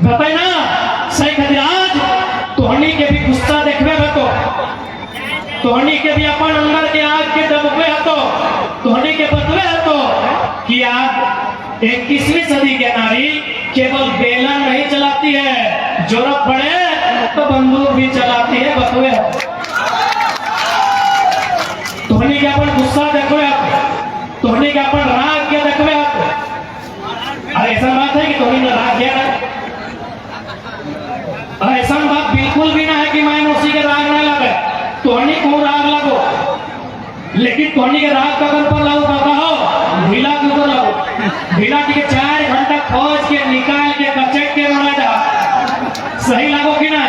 बताए ना सही खातिर आज तोहनी के भी गुस्सा देखबे हतो, तोहनी के भी अपन अंदर के आग के दबके हतो, तोहनी के बतवे हतो कि आज 21वीं सदी के नारी केवल बेलन नहीं चलाती है, जरूरत पड़े तो बंदूक भी चलाती है। बतवे तोहनी के अपन गुस्सा देखबे, तोहनी के अपन राग के देखबे। अरे ऐसा बात है कि तोहनी ने राग किया ना, ऐसा बात बिल्कुल भी ना है कि मैं उसी के राग नहीं लगे, तोहनी को राग लगो, लेकिन तोहनी के राग का अगर पर लागू करता हो ढीला के ऊपर लागो, ढीला के 4 घंटा खोज के निकाल के कचट के बना जा सही लागो कि ना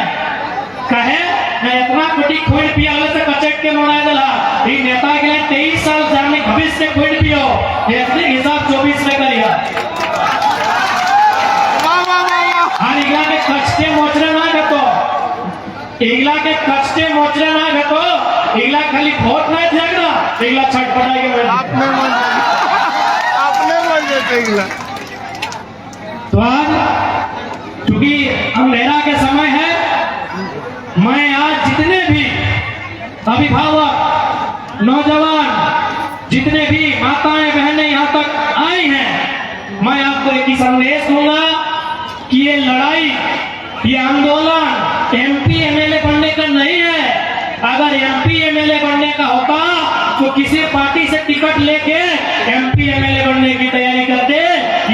कहे ना इतना कुटी खोड़ पिया से कचट के बना दला ये नेता के लिए 23 साल जाने भविष्य से खोड़ पियो ये अपने हिसाब 24 में करिया। और इगला के कचटे मोचरे ना घटो, इगला के कचटे मोचरे ना घटो, इगला खाली वोट नहीं जाएगा, इगला छटपटा के आपने बोल देते इगला। तो आज क्योंकि अंधेरा के समय है, मैं आज जितने भी अभिभावक नौजवान जितने भी माताएं बहनें यहाँ तक आई हैं, मैं आपको एक ही संदेश दूंगा कि ये लड़ाई ये आंदोलन एमपी एमएलए बनने का नहीं है। अगर एमपी एमएलए बनने का होता तो किसी पार्टी से टिकट लेके एमपी एमएलए बनने की तैयारी करते।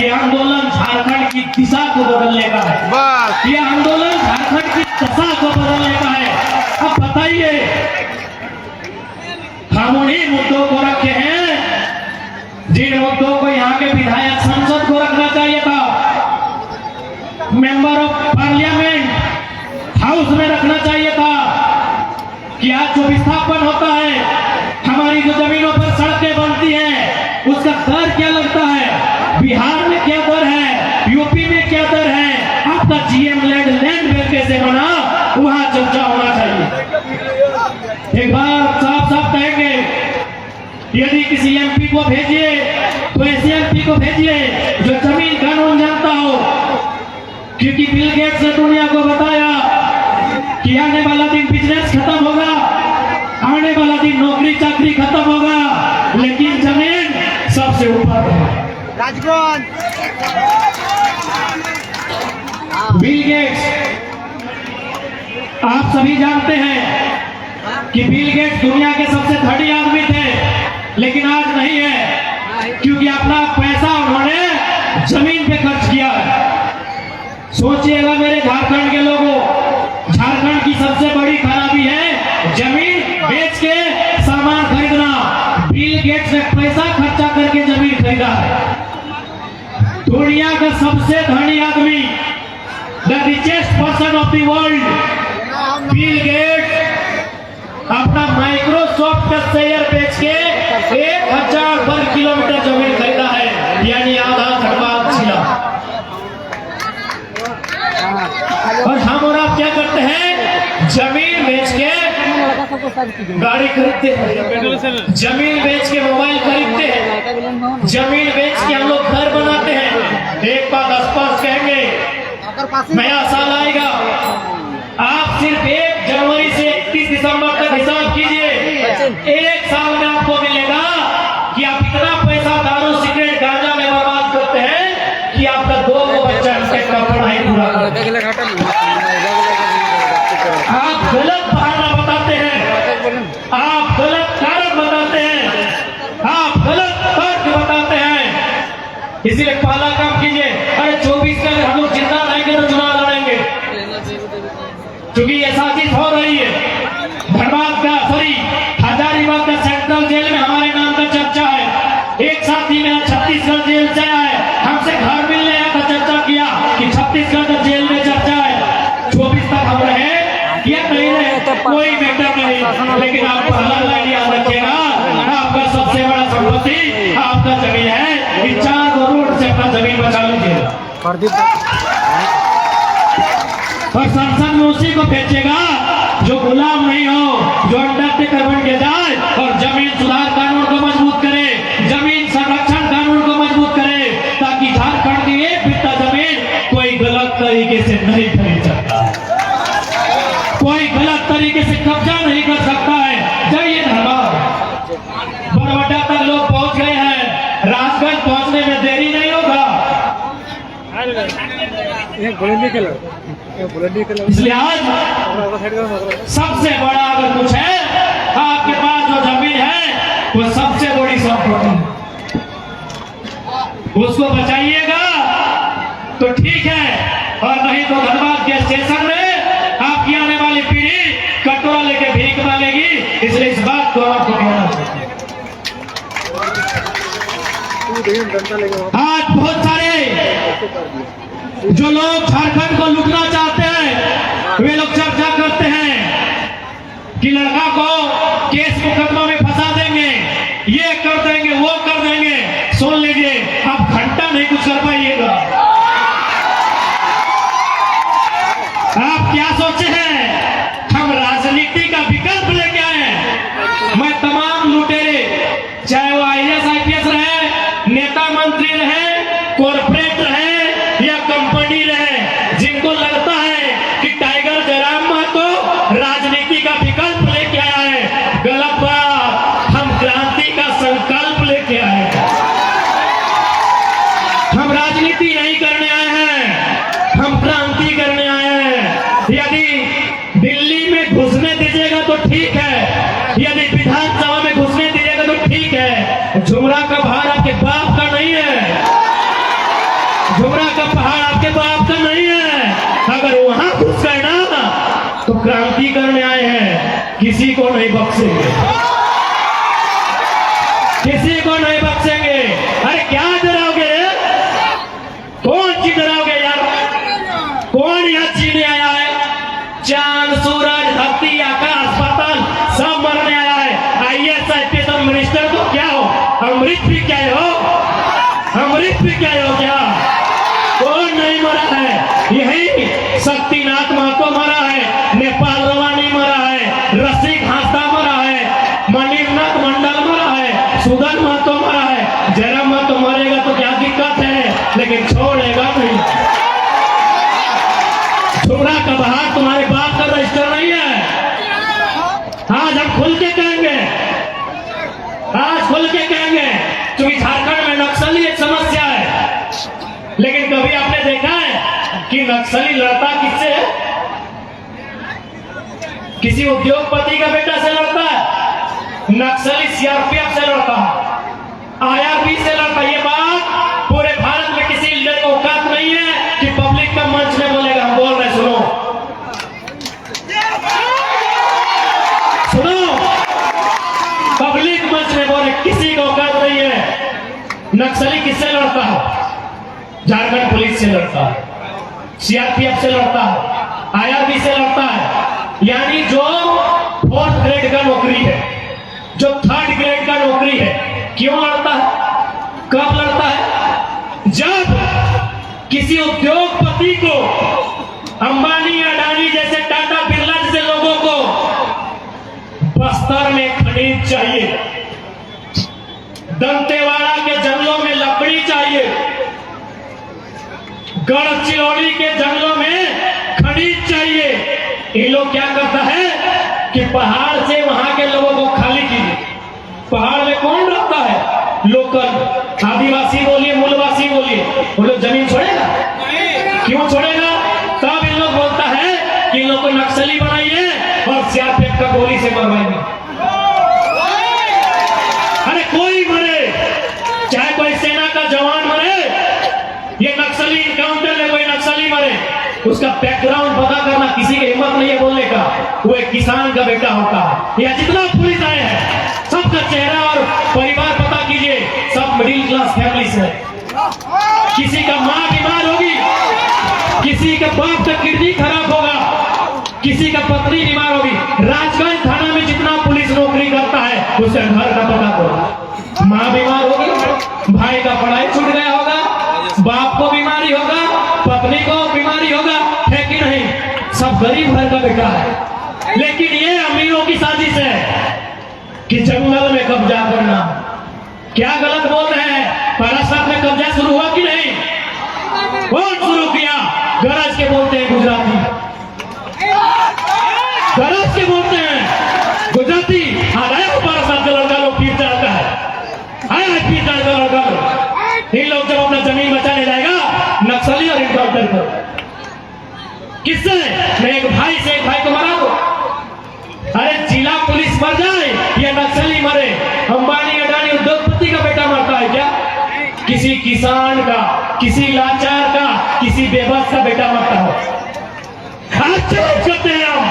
ये आंदोलन झारखंड की दिशा को बदलने का है, ये आंदोलन झारखंड की दशा को बदलने का है। अब बताइए हम उन्हीं मुद्दों को रखे हैं जिन मुद्दों को यहाँ के विधायक संसद को रखना चाहिए था, मेंबर ऑफ पार्लियामेंट हाउस में रखना चाहिए था कि आज जो विस्थापन होता है, हमारी जो जमीनों पर सड़कें बनती हैं, उसका दर क्या लगता है, बिहार में क्या दर है, यूपी में क्या दर है, आपका जीएम लैंड बिल कैसे बना, वहां चर्चा होना चाहिए। एक बार साफ साफ कहेंगे यदि किसी एमपी को भेजिए तो ऐसे एमपी को भेजिए जो जमीन कानून जानता हो, क्योंकि बिल गेट्स ने दुनिया को बताया कि आने वाला दिन बिजनेस खत्म होगा, आने वाला दिन नौकरी चाकरी खत्म होगा, लेकिन जमीन सबसे ऊपर है। बिल गेट्स आप सभी जानते हैं कि बिल गेट्स दुनिया के सबसे धनी आदमी थे, लेकिन आज नहीं है, क्योंकि अपना पैसा उन्होंने जमीन पे खर्च किया है। सोचिएगा मेरे झारखंड के लोगों, झारखंड की सबसे बड़ी खराबी है जमीन बेच के सामान खरीदना। बिल गेट्स ने पैसा खर्चा करके जमीन खरीदा है। दुनिया का सबसे धनी आदमी, the richest person of the world, Bill Gates अपना माइक्रोसॉफ्ट का शेयर बेच के 1000 वर्ग किलोमीटर जमीन खरीदा है, यानी आधा धनबाद जिला। और हम और आप क्या करते हैं, जमीन बेच के गाड़ी खरीदते हैं, जमीन बेच के मोबाइल खरीदते हैं, जमीन बेच के हम लोग घर बनाते हैं। एक बात स्पष्ट कहेंगे, नया साल आएगा, आप सिर्फ 1 जनवरी से 31 दिसंबर तक हिसाब कीजिए, एक साल में आपको मिलेगा कि आप इतना पैसा दारू सिगरेट गांजा में बर्बाद करते हैं कि आपका 2 बच्चा का पढ़ाई पूरा आप गलत बहाना बताते हैं, आप गलत कारण बताते हैं, आप गलत तर्क बताते हैं। इसीलिए पहला काम कीजिए, अरे 24 का हम लोग जिंदा रहेंगे तो चुनाव लड़ेंगे, क्योंकि ये साजिश हो रही है। धनबाद का सॉरी हजारीबाग का सेंट्रल जेल में हमारे नाम का चर्चा है। एक साथी मेरा छत्तीसगढ़ जेल से आया है, हमसे घर मिलने आया था, चर्चा किया कि छत्तीसगढ़ जेल में चर्चा है। 24 तक हम रहे या नहीं रहे कोई मैटर नहीं, लेकिन आप पहला लाइन याद रखिएगा, आपका सबसे बड़ा संपत्ति आपका जमीन है। इन 4 करोड़ से अपना जमीन बचा लीजिएगा और संसद में उसी को भेजेगा जो गुलाम नहीं हो, जो अंडरटेकर बन के जाए और जमीन सुधार कानून को मजबूत करे, जमीन संरक्षण कानून को मजबूत करे, ताकि झारखंड की एक बित्ता जमीन कोई गलत तरीके से नहीं खरीद सकता है, कोई गलत तरीके से कब्जा नहीं कर सकता है। जाइए धनबाद, बरवड्डा तक लोग पहुंच गए हैं, राजगंज पहुंचने में देरी नहीं होगा। इसलिए आज सबसे बड़ा अगर कुछ है, आपके पास जो जमीन है वो सबसे बड़ी संपत्ति है, उसको बचाइएगा तो ठीक है, और नहीं तो धनबाद के स्टेशन में आपकी आने वाली पीढ़ी कटोरा लेके भीख मांगेगी। इसलिए इस बात को आपको कहना चाहिए। आज बहुत सारे जो लोग झारखंड को लूटना चाहते हैं, वे लोग चर्चा करते हैं कि लड़का को केस मुकदमा में फंसा देंगे, ये कर देंगे, वो कर देंगे। सुन लीजिए, आप घंटा नहीं कुछ कर पाइएगा। आप क्या सोचे हैं हम राजनीति का विकल्प लेके आए हैं? मैं तमाम लुटेरे, चाहे वो IAS IPS रहे, नेता मंत्री रहे, कॉर्पोरेट रहे या कंपनी रहे, जिनको लगता है कि टाइगर जयराम महतो राजनीति का विकल्प लेके आया है, गलत बात। हम क्रांति का संकल्प लेके आए हैं। हम राजनीति नहीं करने आए हैं, हम क्रांति करने आए हैं। यदि दिल्ली में घुसने दीजिएगा तो ठीक है, यदि विधानसभा में घुसने दीजिएगा तो ठीक है। झुमरा का पहाड़ आपके बाप का नहीं है, झुमरा का पहाड़ आपके बाप का नहीं है। अगर वहां घुस गए ना तो क्रांति करने आए हैं, किसी को नहीं बख्शेंगे, किसी को नहीं बख्शेंगे। अरे क्या डराओगे, कौन सी डराओगे यार? कौन यहाँ चीने आया है? चांद, सूरज, धरती, आकाश, पाताल सब मरने आया है। IAS IPS मिनिस्टर तो क्या हो, अमृत भी क्या हो, अमृत भी क्या हो क्या? कौन नहीं मरा है? यही शक्तिनाथ महतो मरा है, नेपाल रवानी मरा है, रसिक हांसदा मरा है, मणिनाथ मंडल मरा है, सुदन महतो मरा है। जयराम महतो मरेगा तो क्या दिक्कत है, लेकिन छोड़ेगा नहीं। झुमरा का बहार तुम्हारे बाप का रजिस्टर नहीं है। आज हम खुल के कहेंगे, आज खुल के कहेंगे, क्योंकि झारखंड में नक्सली एक समस्या है। लेकिन कभी आपने देखा है कि नक्सली लड़ता किससे है? किसी उद्योगपति का बेटा से लड़ता है। नक्सली CRPF से लड़ता है, IRB से लड़ता है। ये बात पूरे भारत में किसी लीडर को औकात नहीं है कि पब्लिक का मंच में बोलेगा। हम बोल रहे, सुनो सुनो, पब्लिक मंच में बोले, किसी को औकात नहीं है। नक्सली किससे लड़ता है? झारखंड पुलिस से लड़ता है, CRPF से लड़ता है, IRB से लड़ता है। यानी जो 4th ग्रेड का नौकरी है, जो 3rd ग्रेड का नौकरी है, क्यों लड़ता है? कब लड़ता है? जब किसी उद्योगपति को, अंबानी, अडानी जैसे, टाटा, बिरला जैसे लोगों को बस्तर में खनिज चाहिए, दंतेवाड़ा के जंगलों में लकड़ी चाहिए, गढ़चिरौली के जंगलों में खनिज चाहिए। ये लोग क्या करता है कि पहाड़ से वहां के लोगों को खाली कीजिए। पहाड़ में कौन रहता है? लोकल आदिवासी बोलिए, मूलवासी बोलिए, वो लोग जमीन छोड़ेगा? क्यों छोड़ेगा? तब इन लोग बोलता है कि इन लोग को नक्सली बनाइए और CRPF का गोली से मरवाएंगे। अरे कोई मरे, चाहे कोई सेना का जवान मरे, ये नक्सली इनकाउंटर में कोई नक्सली मरे, उसका बैकग्राउंड पता करना किसी की हिम्मत नहीं है बोलने का। वो एक किसान का बेटा होता है। या जितना पुलिस आए हैं सबका चेहरा और परिवार पता कीजिए, सब मिडिल क्लास फैमिली से। किसी का माँ बीमार होगी, किसी का बाप का किडनी खराब होगा, किसी का पत्नी बीमार होगी। राजगंज थाना में जितना पुलिस नौकरी करता है उसके घर का पता करो। माँ बीमार होगी, भाई का पढ़ाई छूट गया होगा, बाप को बीमारी होगा, पत्नी को बीमारी होगा, है कि नहीं? सब गरीब घर का बेटा है। लेकिन ये अमीरों की साजिश है कि जंगल में कब्जा करना। क्या गलत बोल रहे हैं? महाराष्ट्र में कब्जा शुरू हुआ कि नहीं? कौन शुरू किया? गरज के बोलते हैं गुजराती, गरज के बोलते हैं गुजराती। आज आया 12 साल का लड़का लोग फिर जाता है, आया फिर जाता लड़का लोग। इन लोग जब अपना जमीन बचाने जाएगा नक्सली और इनकाउंटर को किससे? मैं एक भाई से एक भाई को मरा दो। अरे जिला पुलिस मर जाए या नक्सली मरे, अंबानी अडानी उद्योगपति का बेटा मरता है क्या? किसी किसान का, किसी लाचार का, किसी बेबस का बेटा मरता है। आज चैलेंज करते हैं हम,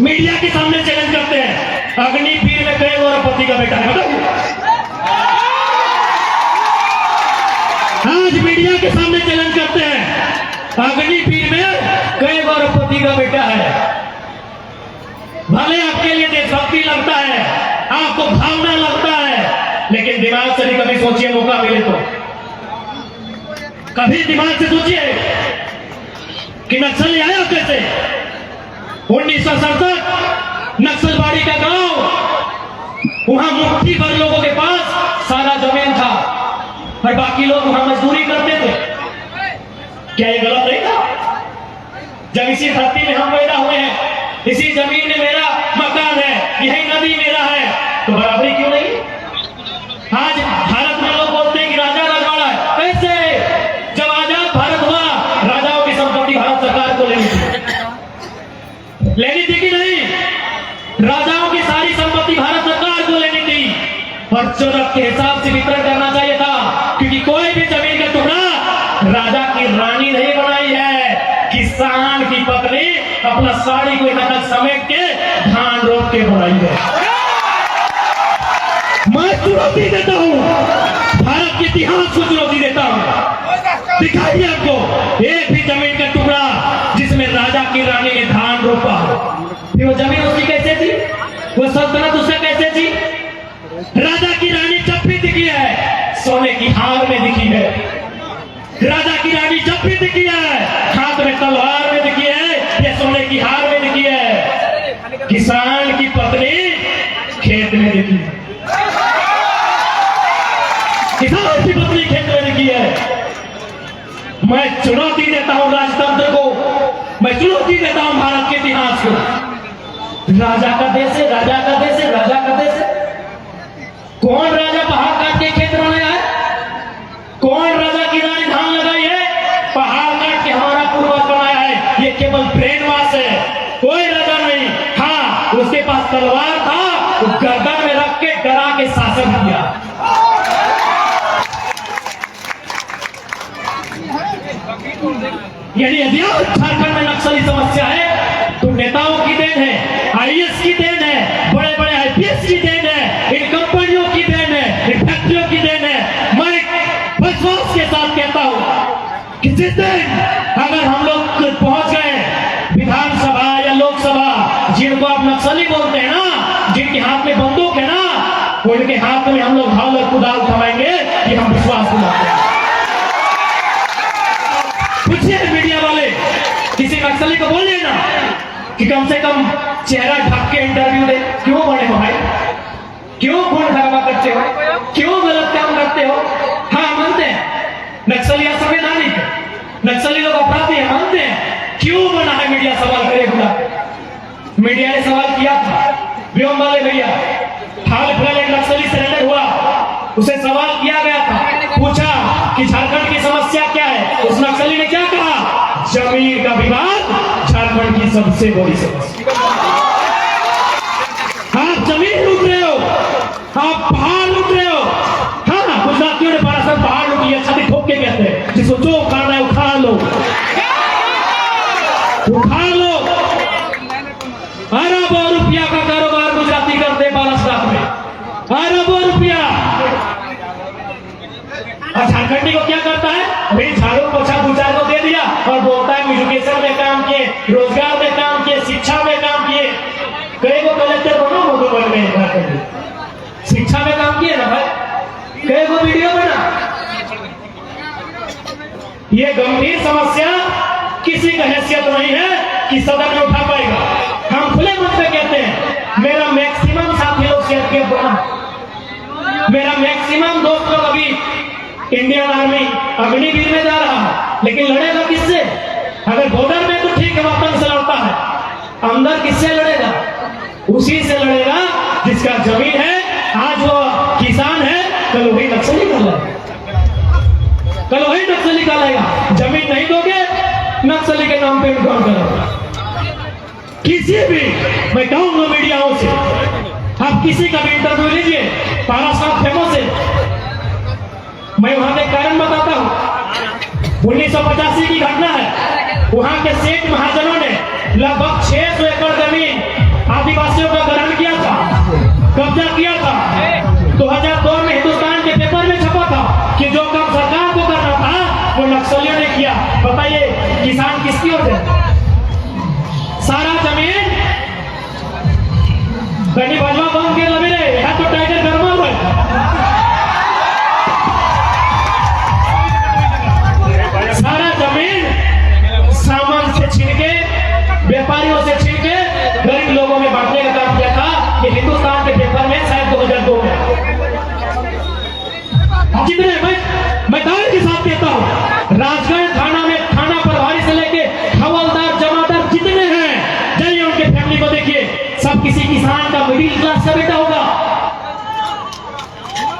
मीडिया के सामने चैलेंज करते हैं, अग्निवीर में कई गौरवपति का बेटा है, बताओ। आज मीडिया के सामने चैलेंज करते हैं, अग्निवीर में कई गौरवपति का बेटा है। भले आपके लिए देशभक्ति लगता है, आपको भावना लगता है, लेकिन दिमाग से भी कभी सोचिए, मौका मिले तो कभी दिमाग से सोचिए कि नक्सली आया कैसे। 1967 नक्सलबाड़ी का गांव, वहां मुट्ठी भर लोगों के पास सारा जमीन था और बाकी लोग वहां मजदूरी करते थे। क्या ये गलत नहीं था? जब इसी धरती में हम पैदा हुए हैं, इसी जमीन में मेरा मकान है, यही नदी मेरा है, तो बराबरी क्यों नहीं? आज भारत में लोग बोलते हैं कि राजा रजवाड़ा है। कैसे? जब आजाद भारत हुआ, राजाओं की संपत्ति भारत सरकार को लेनी थी कि नहीं? राजाओं की सारी संपत्ति भारत सरकार को लेनी थी और जरूरत के हिसाब से वितरण करना चाहिए था, क्योंकि कोई भी जमीन का टुकड़ा राजा की रानी नहीं बनाई है, किसान की पत्नी अपना साड़ी को यहाँ तक समेट के धान रोप के बनाई है। मैं चुनौती देता हूँ, भारत के इतिहास को चुनौती देता हूँ। दिखाइए आपको एक भी जमीन का टुकड़ा जिसमें राजा की रानी ने धान रोपा। फिर वो जमीन उसकी कैसे थी? वो सल्तनत उससे कैसे थी? राजा की रानी जब भी दिखी है सोने की हार में दिखी है, राजा की रानी जब भी दिखी है हाथ में तलवार में दिखी है या सोने की हार में दिखी है। किसान की पत्नी खेत में दिखी है, किसान की पत्नी खेत में दिखी है। मैं चुनौती देता हूं राजतंत्र को, मैं चुनौती देता हूं भारत के इतिहास को। राजा का देश है, राजा का देश है, राजा का देश है। कौन राजा पहाड़ काट के खेत बनाया है? कौन राजा की रानी धान लगाई है? पहाड़ काट के हमारा पूर्वज बनाया है। ये केवल ब्रेन वॉश है, कोई राजा नहीं। हाँ, उसके पास तलवार था, वो गर्दन में रख के डरा के शासन किया। यदि झारखंड में नक्सली समस्या है तो नेताओं की देन है, आईएएस की देन है, बड़े बड़े आईपीएस की देन है, इन कंपनियों की देन है, इन फैक्ट्रियों की देन है। मैं विश्वास के साथ कहता हूं कि जिस दिन अगर हम लोग पहुंच गए विधानसभा या लोकसभा, जिनको आप नक्सली बोलते हैं ना, जिनके हाथ में बंदूक है ना, उनके हाथ में हम लोग ढाल और कुदाल उठाएंगे, ये हम विश्वास दिलाते हैं। पूछिए मीडिया वाले, किसी नक्सली को बोलिए ना कि कम से कम चेहरा ढक के इंटरव्यू दे। क्यों बड़े भाई, क्यों खून खराबा करते हो, क्यों गलत काम करते हो? हाँ, मानते हैं नक्सली असंवैधानिक है, नक्सली लोग अपराधी है, मानते हैं। क्यों बना है मीडिया सवाल करे खुदा? मीडिया ने सवाल किया था, व्योम वाले भैया, हाल फिलहाल एक नक्सली सरेंडर हुआ, उसे सवाल किया गया था, पूछा कि झारखंड की समस्या क्या है? उस नक्सली ने क्या कहा? जमीन का विवाद झारखंड की सबसे बड़ी समस्या। आप जमीन लूट रहे हो, आप पहाड़ लूट रहे हो। हाँ, गुजरातियों ने 12 साल पहाड़ लूटी है, छाती ठोक के कहते हैं, जिसको जो उखाड़ना है उखाड़ लो, उखाड़ लो। अरबों रुपया का कारोबार गुजराती करते 12 साल में, अरबों रुपया। और झारखंडी को क्या करता है? भाई झाड़ू पोछा 2-4 को दे दिया और बोलता है एजुकेशन में काम किए, रोजगार में काम किए, शिक्षा में काम किए। कई को कलेक्टर बनो, मधुबन में झारखंडी शिक्षा में काम किए ना भाई, कई को वीडियो बना। ये गंभीर समस्या किसी का हैसियत नहीं है कि सदन में उठा पाएगा। हम खुले मन से कहते हैं, मेरा मैक्सिमम साथी लोग शेयर किया बना, मेरा मैक्सिमम दोस्त लोग अभी इंडियन आर्मी अग्निवीर में जा रहा है, लेकिन लड़ेगा किससे? अगर बॉर्डर में तो ठीक है, वतन से लड़ता है, अंदर किससे लड़ेगा? उसी से लड़ेगा जिसका जमीन है। आज वो किसान है, कल वही नक्सली कर लेगा, कल वही नक्सली कर लेगा। जमीन नहीं दोगे, नक्सली के नाम पे इनकार करोगे। किसी भी, मैं कहूंगा मीडियाओं से, आप किसी का भी इंटरव्यू लीजिए, पारासात फेमस है, मैं वहां के कारण बताता हूं। 1985 की घटना है, वहां के सेठ महाजनों ने लगभग 600 एकड़ जमीन आदिवासियों का ग्रहण किया था, कब्जा किया था। 2002 में हिंदुस्तान के पेपर में छपा था कि जो काम सरकार को करना था वो नक्सलियों ने किया। बताइए किसान किसकी ओर है? सारा जमीन गनी भजवा बम के लगे रहे है, तो टाइगर गर्मा हुआ। सारा जमीन सामान से छीन के, व्यापारियों से छीन के गरीब लोगों में बांटने का काम किया था। ये हिंदुस्तान के पेपर में शायद 2002 में। जितने मैं दावे के साथ कहता हूं, राजगढ़ थाना में थाना प्रभारी से लेके हवलदार जमादार जितने हैं, जाइए उनके फैमिली को देखिए, सब किसी किसान का मिडिल क्लास का बेटा होगा।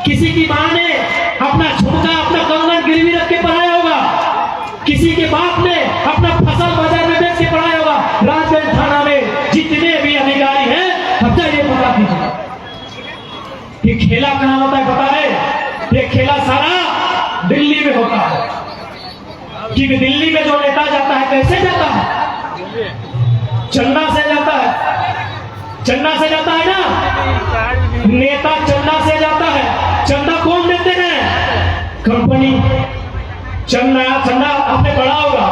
किसी की मां ने अपना झुमका, अपना कंगन गिरवी रख के पढ़ाया होगा, किसी के बाप ने अपना फसल बाजार में बेच के पढ़ाया होगा। राजगढ़ थाना में जितने भी अधिकारी हैं, अब ये बता दीजिए ये खेला कहां होता है? पता है? ये खेला सारा दिल्ली में होता है। कि दिल्ली में जो नेता जाता है कैसे जाता है? चंदा से जाता है, चंदा से जाता है ना, नेता चंदा से जाता है। चंदा कौन देते हैं? कंपनी। चंदा आपने पढ़ा होगा,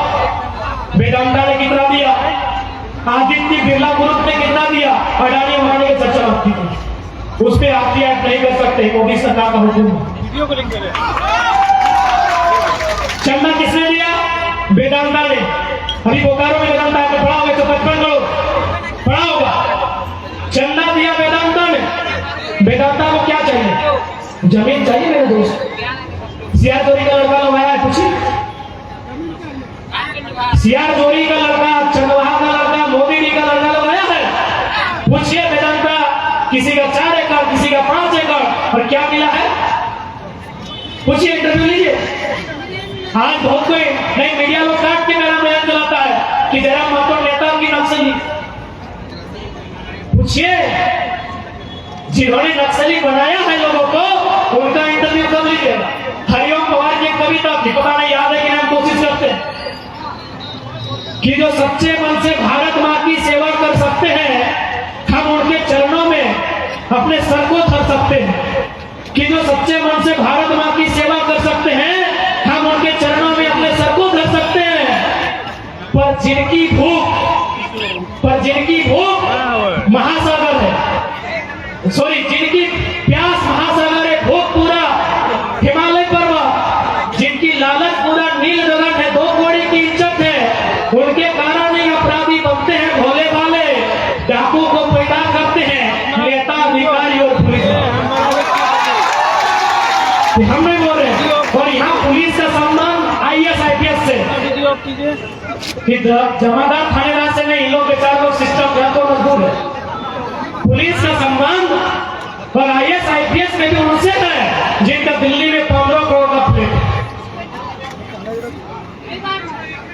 वेदांता ने कितना दिया, आदित्य बिरला ग्रुप ने कितना दिया, अडानी अम्बानी की चर्चा होती थी, उस पर आप नहीं कर सकते, मोदी सरकार का हुक्म। चंदा किसने दिया? वेदांता ने। अभी बोकारो में वेदांता आपने पढ़ा होगा, 155 करोड़ पढ़ा होगा। चंदा दिया वेदांता ने। वेदांता को क्या चाहिए? जमीन चाहिए मेरे दोस्त। सियार जोरी का लड़का लगाया है, पूछिए सियार जोरी का लड़का, चंदवाहा का लड़का, मोदी जी का लड़का लगाया है? पूछिए वेदांता, किसी का 4 एकड़, किसी का 5 एकड़, और क्या मिला है? पूछिए, इंटरव्यू लीजिए। आज बहुत कोई नहीं, मीडिया लोग काट के मेरा बयान चलाता है कि जरा महतो नेता की नक्सली। पूछिए जिन्होंने नक्सली बनाया है लोगों को, उनका इंटरव्यू कर लीजिए। हरिओम पवार की कविता थी, पता नहीं याद है कि हम कोशिश करते हैं कि जो सच्चे मन से भारत मां की सेवा कर सकते हैं, हम उनके चरणों में अपने सर को धर सकते हैं। कि जो सच्चे मन से भारत मां की सेवा कर सकते हैं, हम उनके चरणों में अपने सर को धर सकते हैं। पर जिनकी भूख महासागर है, सॉरी, जिनकी प्यास महासागर है, भूख पूरा हिमालय पर्वत, जिनकी लालच पूरा नील गगन है, 2 कौड़ी की इज्जत है, उनके कारण ही अपराधी बनते हैं, भोले भाले डाकू को पैदा करते हैं नेता, अधिकारी और पुलिस। हम नहीं बोल रहे। और यहाँ पुलिस का सम्मान IAS IPS से, कि जमादार थानेदार से नहीं, लोग बेचारे लोग सिस्टम या तो मजबूत है। पुलिस का सम्मान और IAS IPS में भी उनसे है जिनका दिल्ली में 15 करोड़ का फ्लैट,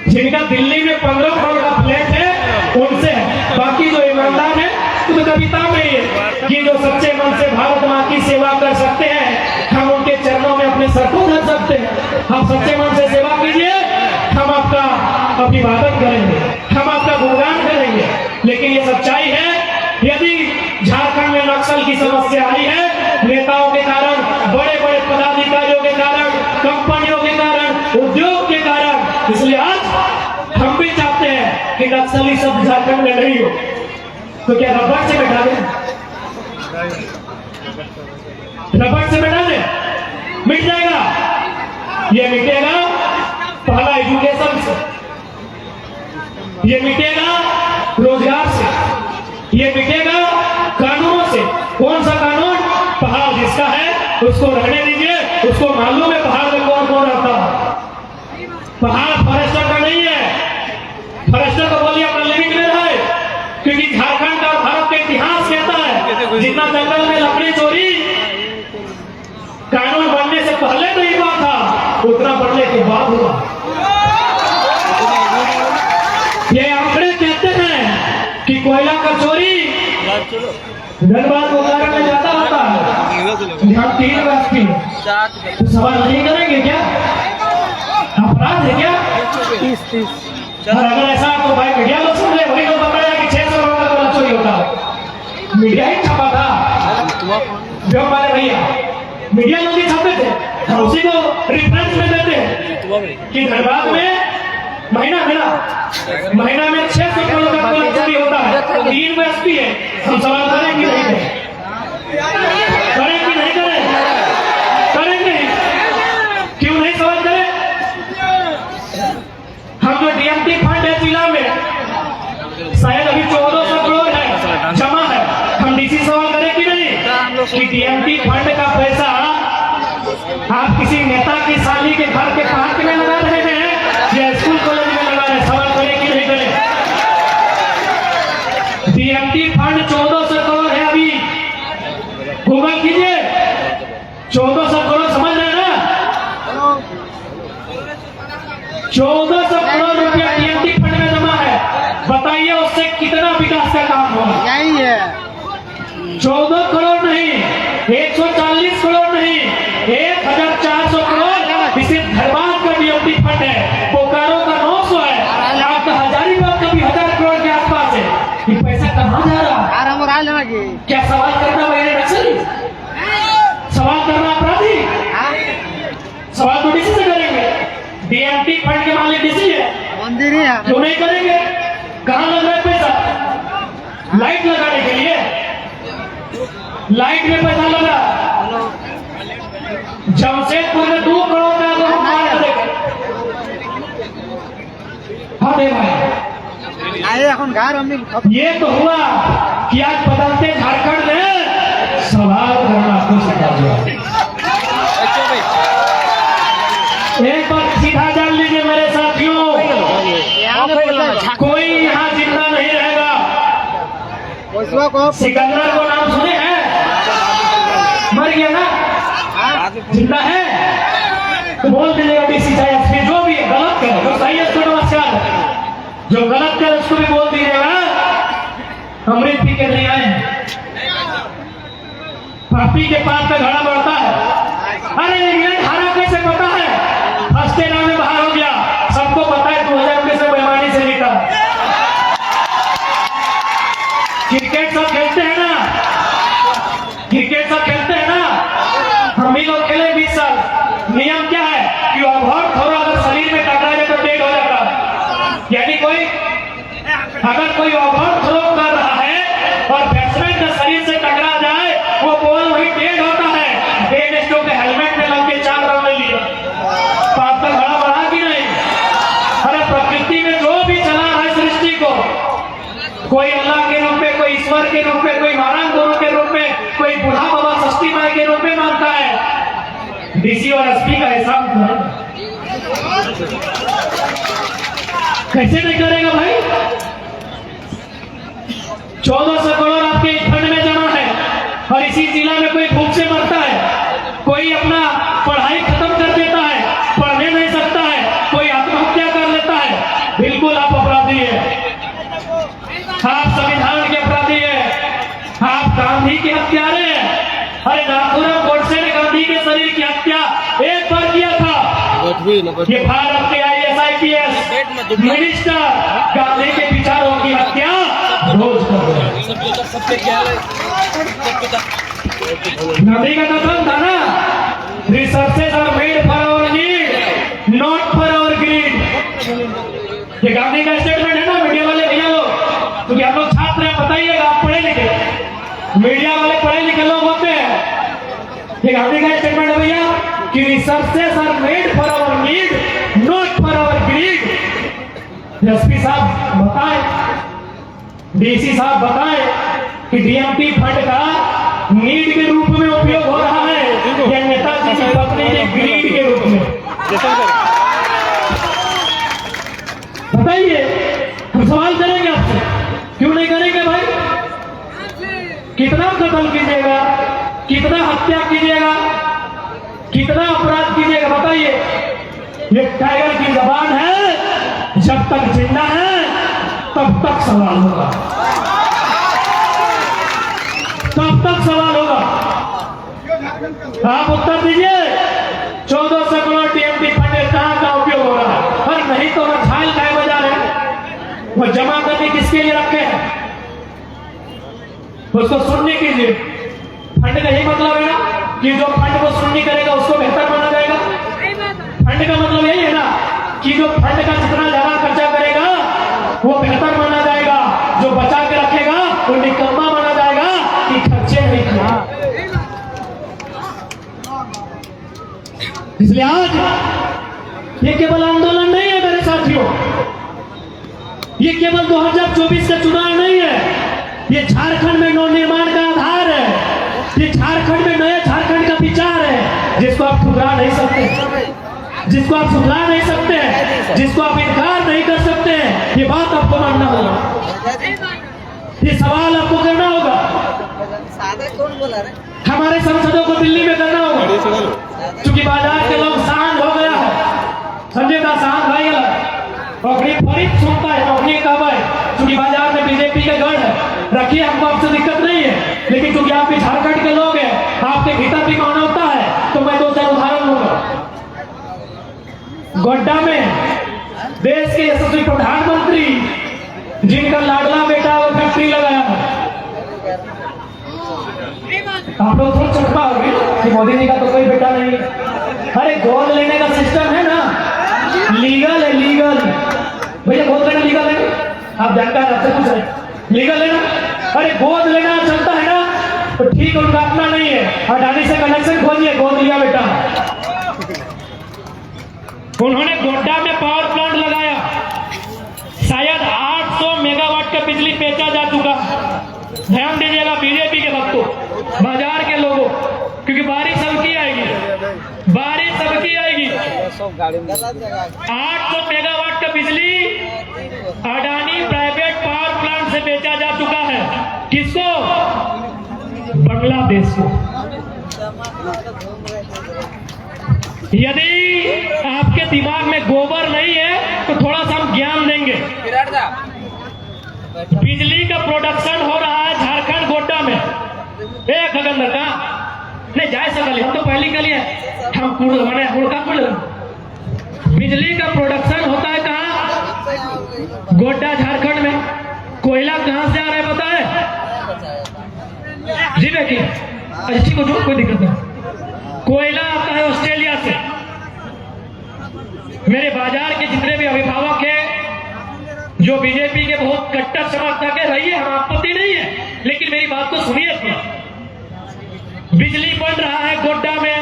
जिनका दिल्ली में 15 करोड़ का फ्लैट है, उनसे है। बाकी जो ईमानदार है, तो कविता में ये कि जो सच्चे मन से भारत मां की सेवा कर सकते हैं, हम उनके चरणों में अपने सर को धर सकते हैं। आप सच्चे मन से सेवा कीजिए, हम आपका अभिवादन करेंगे, हम आपका गुणगान करेंगे। लेकिन ये सच्चाई है, यदि झारखंड में नक्सल की समस्या आई है, नेताओं के कारण, बड़े बड़े पदाधिकारियों के कारण, कंपनियों के कारण, उद्योग के कारण, इसलिए आज हम भी चाहते हैं कि नक्सली सब झारखंड में नहीं हो। तो क्या रबड़ से बैठा दें? रबड़ से बैठा दें? मिट जाएगा? ये मिटेगा पहला एजुकेशन से, ये मिटेगा रोजगार से, ये मिटेगा कानूनों से। कौन सा कानून? पहाड़ जिसका है उसको रहने दीजिए, उसको मालूम है पहाड़ में कौन कौन रहता है। पहाड़ फॉरेस्टर का नहीं है, फॉरेस्टर को बोलिए अपना लिमिट में रहे, क्योंकि झारखंड और भारत का इतिहास कहता है जितना जंगल में लकड़ी चोरी कानून बनने से पहले नहीं हुआ था, उतना बनने के बाद हुआ। ये आंकड़े कहते हैं कि कोयला का चोरी धनबाद उदाहरण में ज्यादा होता है। हम 3 वर्ष की तो सवाल नहीं करेंगे क्या? अपराध है क्या? 30 और अगर ऐसा तो भाई मीडिया लोग सुन रहे, वही लोग बताया कि 600 करोड़ का कोयला चोरी होता है। मीडिया ही छापा था जो हमारे भैया मीडिया लोग ही छापे थे, और उसी को रिफरेंस में देते हैं कि धनबाद में महीना में 600 करोड़ का कोयला चोरी होता है। 3 वर्ष की है, हम सवाल करें कि नहीं करें? करें कि नहीं करें? करेंगे। क्यों नहीं सवाल करें? हम जो डीएमटी फंड है जिला में शायद अभी 1400 करोड़ है जमा है, हम डीसी सवाल करें कि नहीं कि डीएमटी फंड का पैसा आप किसी नेता की साली के घर के पार्क में लगा रहे हैं या स्कूल कॉलेज में लगा रहे हैं? सवाल करें कि नहीं करें? डीएमटी फंड 1400 करोड़ है, अभी गूगल कीजिए, 1400 करोड़ समझ रहे हैं ना? 1400 करोड़ रुपया डीएमटी फंड में जमा है। बताइए उससे कितना विकास का काम होगा? यही है 14 करोड़ नहीं, 140 करोड़ नहीं, 1400 करोड़ इसे धनबाद का डीएमटी फंड है, बोकारो का 900 है, आपका हजारीबाग का भी 1000 करोड़ के आसपास है। ये पैसा कहाँ जा रहा है? क्या सवाल करना मेरे नक्सली? सवाल करना अपराधी? सवाल तो डीसी से करेंगे। डीएमटी फंड के मालिक डीसी है, मंदिर ही है, क्यों नहीं करेंगे? कहाँ लग रहा है पैसा? लाइट लगाने के लिए, लाइट में पैसा लगा। जमशेदपुर में 2 करोड़ का ये तो हुआ कि आज बदलते झारखंड में सवाल करना आपको सिखा दिया। एक बार सीधा जान लीजिए मेरे साथियों, कोई यहाँ जिंदा नहीं रहेगा। सिकंदर को नाम सुने हैं? मर गया ना, जिंदा है तो बोल दीजिएगा डीसी चाहे एसपी जो भी है, गलत करे तो सही है उसको नमस्कार, जो गलत करे उसको भी बोल दीजिएगा अमृत पी के नहीं आए। पापी के पास में घड़ा बढ़ता है। अरे इंग्लैंड हारा कैसे पता है? फर्स्ट डे में बाहर हो गया, सबको पता है 2019 में बेईमानी से जीता। क्रिकेट सब खेलते हैं ना, क्रिकेट सब खेलते हैं ना, हम भी लोग खेले 20 साल। नियम क्या है कि ओवर थोड़ा अगर शरीर में टकरा जाए तो डेड हो जाता है। यानी कोई अगर कोई ओवर थ्रो कर रहा है और बैट्समैन का शरीर से टकरा जाए, वो बॉल वही डेड होता है। डेड स्टो के हेलमेट में लग के 4 रन ले लिया, तो आपका घड़ा बढ़ा कि नहीं? अरे प्रकृति में जो भी चला है सृष्टि को, कोई अल्लाह के रूप में, कोई ईश्वर के रूप में, कोई महाराज गुरु के रूप में, कोई बुढ़ा बाबा षष्ठी माई के रूप में मानता है। डीसी और एसपी का हिसाब कैसे नहीं करेगा भाई? 1400 करोड़ आपके फंड में जमा है और इसी जिला में कोई भूख से मरता है, कोई अपना पढ़ाई खत्म कर देता है, पढ़ने नहीं सकता है, कोई आत्महत्या कर लेता है। बिल्कुल आप अपराधी है, आप संविधान के अपराधी है, आप गांधी के हत्यारे हैं। अरे नाथुराम गोडसे ने गांधी के शरीर की हत्या एक बार किया था। ये भारत के IAS IPS मिनिस्टर गांधी के विचारों की हत्या रोज कर रहे हैं। गांधी का कथन था ना, resources are made for our need not for our greed. ये गांधी का स्टेटमेंट है ना मीडिया वाले भैया लोग, क्योंकि हम लोग छात्र हैं, बताइएगा आप पढ़े लिखे, मीडिया वाले पढ़े लिखे लोग होते हैं। ये गांधी का स्टेटमेंट है भैया कि resources are made for our need not for our greed. SP साहब बताएं, डीसी साहब बताएं कि डीएमटी फंड का नीड के रूप में उपयोग हो रहा है या एक गरीब के रूप में। बताइए, हम सवाल करेंगे आपसे, क्यों नहीं करेंगे भाई? कितना कत्ल कीजिएगा, कितना हत्या कीजिएगा, कितना अपराध कीजिएगा? बताइए। ये टाइगर की जबान है, जब तक जिंदा है तब तक सवाल होगा, तब तक सवाल होगा। आप उत्तर दीजिए। 1400 करोड़ टीएमटी फंड कहां का उपयोग हो रहा है? और नहीं तो वह छाल खाए बजा रहे, वो जमा करके किसके लिए रखे हैं? उसको सुनने कीजिए। फंड का यही मतलब है ना कि जो फंड को सुननी करेगा उसको बेहतर माना जाएगा। फंड का मतलब यही है ना कि जो फंड का जितना ज्यादा खर्चा करेगा वो बेहतर माना जाएगा, जो बचा के रखेगा वो निकम्मा माना जाएगा कि खर्चे नहीं किया। इसलिए आज ये केवल आंदोलन नहीं है मेरे साथियों, ये केवल 2024 का चुनाव नहीं है, ये झारखंड में नवनिर्माण का आधार है, ये झारखंड में नए झारखंड का विचार है, जिसको आप ठुकरा नहीं सकते, जिसको आप सुधरा नहीं सकते, जिसको आप इनकार नहीं कर सकते। ये बात आपको मानना होगा, ये सवाल आपको करना होगा। हमारे सांसदों को दिल्ली में करना होगा, क्योंकि बाजार के लोग शांत हो गया है, संजय दास शांत भाई नौकरी फरीद सुनता है, नौकरी कब है, क्योंकि बाजार में बीजेपी का गढ़ है। रखिए, हमको आपसे दिक्कत नहीं है, लेकिन क्योंकि आप भी झारखंड के लोग हैं, आपके भीतर भी मानवता है, तो मैं 2-4 उदाहरण लूंगा। गोड्डा में देश के यशस्वी प्रधानमंत्री जिनका लाडला बेटा वो फैक्ट्री लगाया है, आप लोग थोड़ा चकमा होगी कि मोदी जी का तो कोई बेटा नहीं। अरे गोद लेने का सिस्टम है ना, लीगल है, लीगल। भैया गोद लेना लीगल है, आप जानकार हैं, आपसे पूछ रहे लीगल है ना? अरे गोद लेना चलता है ना, तो ठीक है, उनका अपना नहीं है, अडानी से कनेक्शन खोजिए, गोद लिया बेटा। उन्होंने गोड्डा में पावर प्लांट लगाया, शायद 800 मेगावाट का बिजली बेचा जा चुका। ध्यान दीजिएगा बीजेपी के भक्तों, बाजार के लोगों, क्योंकि बारिश सबकी आएगी, बारिश सबकी आएगी। 800 मेगावाट का बिजली अडानी प्राइवेट पावर प्लांट से बेचा जा चुका है। किसको? बांग्लादेश को। यदि आपके दिमाग में गोबर नहीं है तो थोड़ा सा हम ज्ञान देंगे। बिजली का प्रोडक्शन हो रहा है झारखंड गोड्डा में। एक खगंदर का नहीं जाए सकल, हम तो पहली कल है, हम बिजली का प्रोडक्शन होता है कहाँ? गोड्डा झारखंड में। कोयला कहाँ से आ रहा है पता है? जी बेटी, अच्छा ठीक हो, कोई दिक्कत नहीं। कोयला आता है ऑस्ट्रेलिया से। मेरे बाजार के जितने भी अभिभावक हैं जो बीजेपी के बहुत कट्टर समर्थक है, रहिए, हम आपत्ति नहीं है, लेकिन मेरी बात को सुनिए। बिजली बन रहा है गोड्डा में,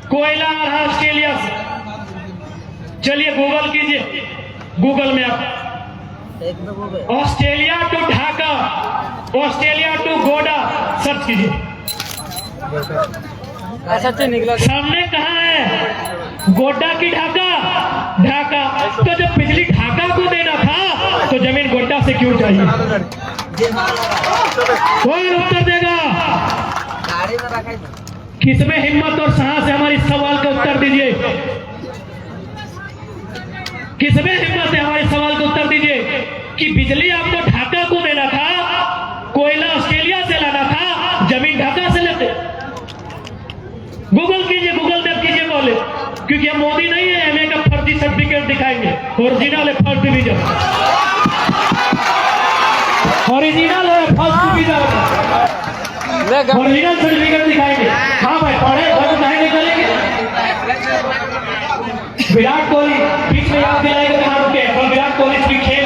कोयला आ रहा है ऑस्ट्रेलिया से। चलिए गूगल कीजिए, गूगल में आप Australia to Dhaka, Australia to Godda search कीजिए, सामने कहाँ है? गोड्डा की ढाका, ढाका। तो जब बिजली ढाका को देना था तो जमीन गोड्डा से क्यों चाहिए? कौन उत्तर देगा? किसमें हिम्मत और साहस है? हमारे सवाल का उत्तर दीजिए। किसमें हिम्मत है? हमारे सवाल का उत्तर दीजिए कि बिजली आपको ढाका को देना था, कोयला ऑस्ट्रेलिया से लाना था, जमीन ढाका से लेते। गूगल कीजिए, गूगल मैप कीजिए बोले, क्योंकि हम मोदी नहीं है, एमए का फर्जी सर्टिफिकेट दिखाएंगे, ओरिजिनल है फर्स्ट डिवीजन, ओरिजिनल है फर्स्ट डिवीजन, ओरिजिनल सर्टिफिकेट दिखाएंगे। हाँ भाई पढ़े, घर नहीं निकलेंगे। विराट कोहली बीच में याद दिलाएगा कहाँ रुके, और विराट कोहली की खेल।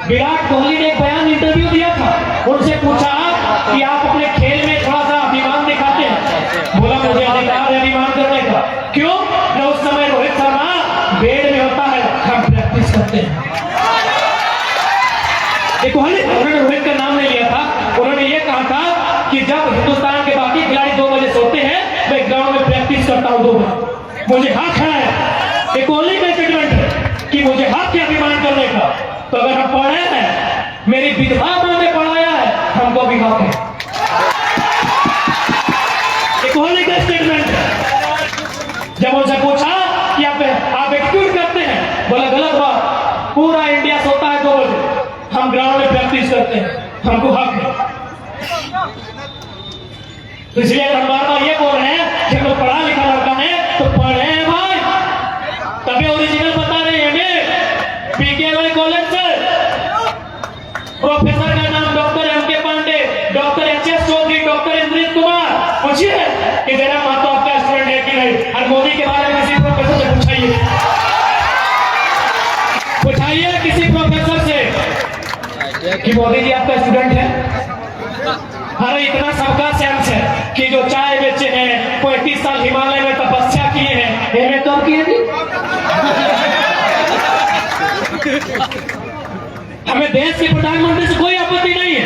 विराट कोहली ने एक बयान इंटरव्यू दिया था, उनसे पूछा कि आप अपने खेल में थोड़ा सा अभिमान दिखाते हैं। बोला मुझे अधिकार है अभिमान करने का। क्यों? न उस समय रोहित शर्मा बेड में होता है, हम प्रैक्टिस करते हैं। उन्होंने रोहित का नाम नहीं लिया था, उन्होंने ये कहा था कि जब हिंदुस्तान के बाकी खिलाड़ी 2 बजे सोते हैं, मैं गांव में प्रैक्टिस करता बताओ दो बार। मुझे हक है, एक ओनली का स्टेटमेंट है कि मुझे हक है अभिमान करने का। तो अगर हम पढ़े हैं, मेरी विधवा मां ने पढ़ाया है, हमको भी हक है। एक ओनली का स्टेटमेंट है। जब उनसे पूछा कि आप एग्जीक्यूट करते हैं, बोला गलत बात, पूरा इंडिया सोता है 2 बजे, हम ग्राउंड में प्रैक्टिस करते हैं, हमको हक है। तो इसलिए हम बार बार ये बोल रहे हैं कि हम लोग पढ़ा लिखा लड़का है तो पढ़े हैं भाई, तभी ओरिजिनल बता रहे हैं। पीकेवाई कॉलेज से प्रोफेसर का नाम doctor M K Pandey, doctor H S. Chaudhary, doctor Indrit Kumar. पूछिए कि मेरा माँ तो आपका स्टूडेंट है कि नहीं। और मोदी के बारे में किसी प्रोफेसर से पूछाइए, पूछाइए किसी प्रोफेसर से कि मोदी जी आपका स्टूडेंट है। अरे इतना सबका सेंस है कि जो चाय बेचे हैं, 35 साल हिमालय में तपस्या किए हैं, एमए तो किए नहीं। हमें देश के प्रधानमंत्री से कोई आपत्ति नहीं है।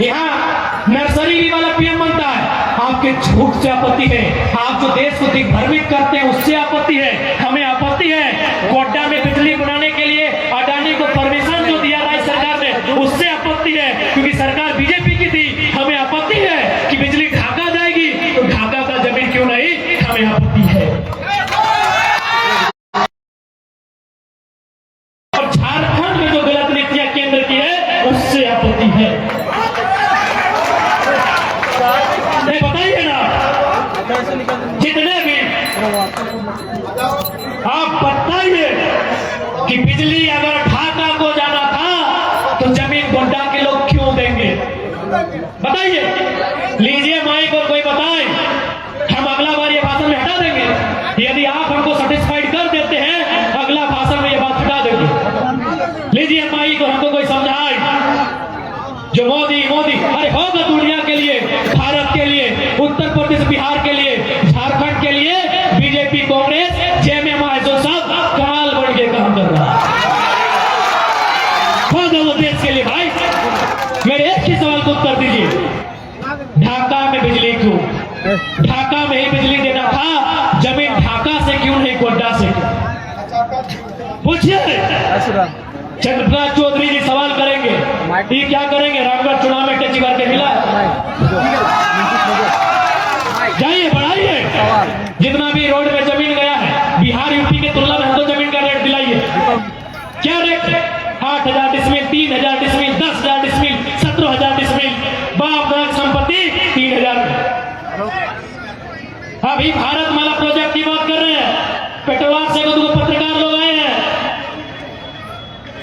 यहाँ नर्सरी वाला पीएम बनता है, आपके झूठ से आपत्ति है। आप जो देश को दिग्भ्रमित करते हैं उससे आपत्ति है। हमें आपत्ति है गोड्डा में बिजली बनाने के लिए अडानी को परमिशन जो दिया राज्य सरकार ने, उससे आपत्ति है, क्योंकि सरकार बीजेपी की थी। हमें आपत्ति है कि बिजली ढाका जाएगी, तो ढाका का जमीन क्यों नहीं, हमें आपत्ति है। और झारखंड में जो गलत नीतियां केंद्र की है, उससे आपत्ति है। नहीं बताइए ना, जितने भी आप बताइए कि बिजली अगर ढाका को जाना था तो जमीन गोड्डा के लोग क्यों देंगे, बताइए। लीजिए माइक और कोई बताए, हम अगला बार ये भाषण में हटा देंगे। यदि आप हमको सेटिस्फाइड कर देते हैं, अगला भाषण में ये बात हटा देंगे। लीजिए माइक और हमको कोई समझाए जो मोदी मोदी, अरे होगा दुनिया के लिए, भारत के लिए, उत्तर प्रदेश बिहार के लिए, झारखंड के लिए बीजेपी कांग्रेस जेएमएम जो सब कमाल बढ़ के काम कर रहा है। होगा वो देश के लिए भाई। मेरे एक ही सवाल को उत्तर दीजिए, ढाका में बिजली क्यों, ढाका में ही बिजली देना था, जमीन ढाका से क्यों नहीं गोड्डा से? पूछिए। चंद्रप्रकाश चौधरी जी सवाल करेंगे, ये क्या करेंगे? रामगढ़ चुनाव में टच करके मिला, जाइए बढ़ाइए। जितना भी रोड में जमीन गया है, बिहार यूपी की तुलना में हमको जमीन का रेट दिलाइए। क्या रेट है? 8,000 डिसमिल, 3,000 डिसमिल, 10,000 डिसमिल, 17,000 डिसमिल, बाप दादा संपत्ति 3,000। अभी भारत माला प्रोजेक्ट की बात कर रहे हैं, पेटवार से दो पत्रकार लोग आए हैं,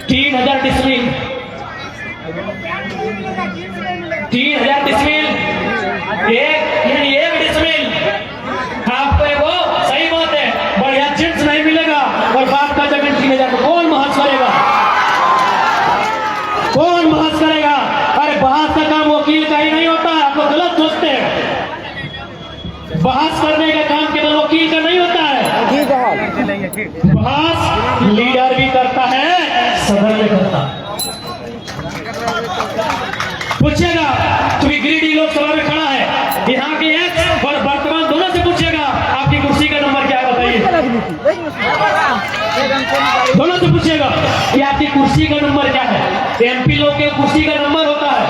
3,000 डिसमिल, 3,000 डिसमिल, एक डिसमिल। आपको वो सही बात है, बढ़िया चिट्स नहीं मिलेगा और बाप का जमीन 3,000 को कौन बहस करेगा, कौन बहस करेगा? अरे बहस का काम वकील का ही नहीं होता है, आप लोग गलत सोचते हैं। बहस करने का काम केवल वकील का नहीं होता है, बहस लीडर भी करता है, सदन में करता है। पूछिएगा, क्योंकि गिरिडीह लोकसभा में खड़ा है, यहाँ के एक्स और वर्तमान दोनों से पूछिएगा आपकी कुर्सी का नंबर क्या है, बताइए। दोनों से पूछिएगा कि आपकी कुर्सी का नंबर क्या है। एमपी लोग के कुर्सी का नंबर होता है,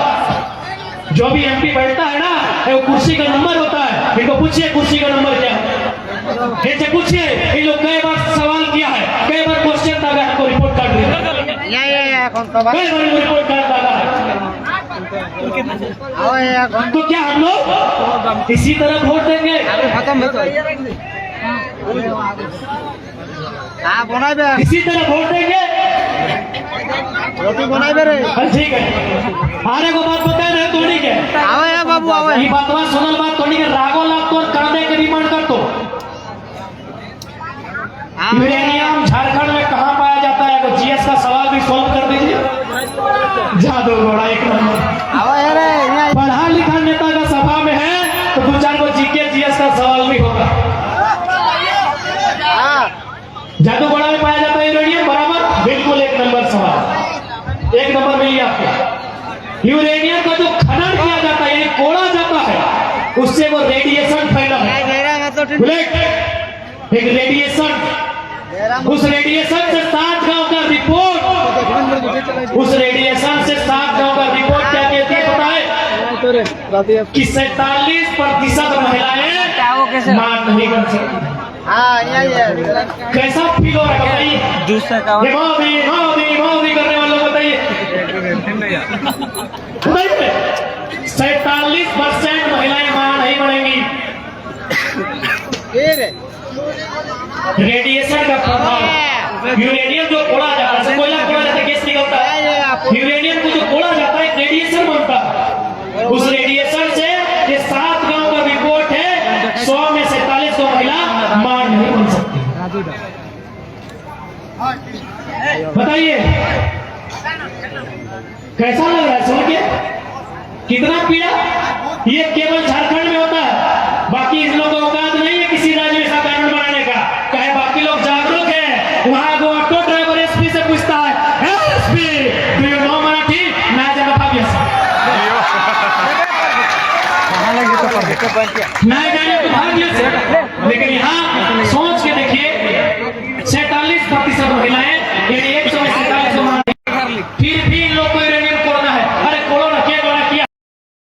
जो भी एमपी बैठता है ना, वो कुर्सी का नंबर होता है। इनको पूछिए कुर्सी का नंबर क्या है, इनसे पूछिए। इन लोग कई बार सवाल किया है, कई बार क्वेश्चन था, हमको रिपोर्ट कार्ड दिया, कई बार रिपोर्ट कार्ड डाला है। तो क्या हम लोग इसी तरह वोट देंगे? इसी तरह वोट देंगे? ठीक है, आने को बात बताए रहे तोड़ी के बाबू ये बात सुनल बात तोड़ी के रागो लाग तो कांदे के डिमांड कर दो। यूरेनियम झारखंड में कहाँ पाया जाता है? तो जीएस का सवाल भी सॉल्व कर दीजिए। जादू घोड़ा एक नंबर, पढ़ा लिखा नेता का सभा में है तो 2-4 को जीके जीएस का सवाल भी होगा। जादू घोड़ा में पाया जाता है यूरेनियम, बराबर, बिल्कुल 1 नंबर सवाल, 1 नंबर मिल गया आपको। यूरेनियम का जो खनन किया जाता है, यानी कोड़ा जाता है, उससे वो रेडिएशन फैला है। बुलेट, एक रेडिएशन, उस रेडिएशन से 7 गांव का रिपोर्ट, उस रेडिएशन से 7 गांव का रिपोर्ट क्या कहती है पता है कि 47% महिलाएं मान नहीं कर सकती। कैसा फील हो रहा है बताइए? मोदी मोदी मोदी करने वालों को बताइए। 47% महिलाएं मां नहीं बनेंगी। रेडिएशन का प्रभाव, यूरेनियम जो खोला जाता है, कोयला खोला जाता है, गैस निकलता है, यूरेनियम को जो खोला जाता है रेडिएशन बनता है। उस रेडिएशन से ये 7 गांव का रिपोर्ट है, 100 में 47 को महिला मां नहीं बन सकती। बताइए कैसा लग रहा है सुन के? कितना पीड़ा? ये केवल झारखंड में होता है, बाकी इन लोगों को औकात नहीं है किसी राज्य में ऐसा कानून बनाने का। कहे बाकी लोग जागरूक है, वहां वो ऑटो ड्राइवर एसपी से पूछता है, SP do you know Marathi? मैं जब नहीं जाने तो भाग, लेकिन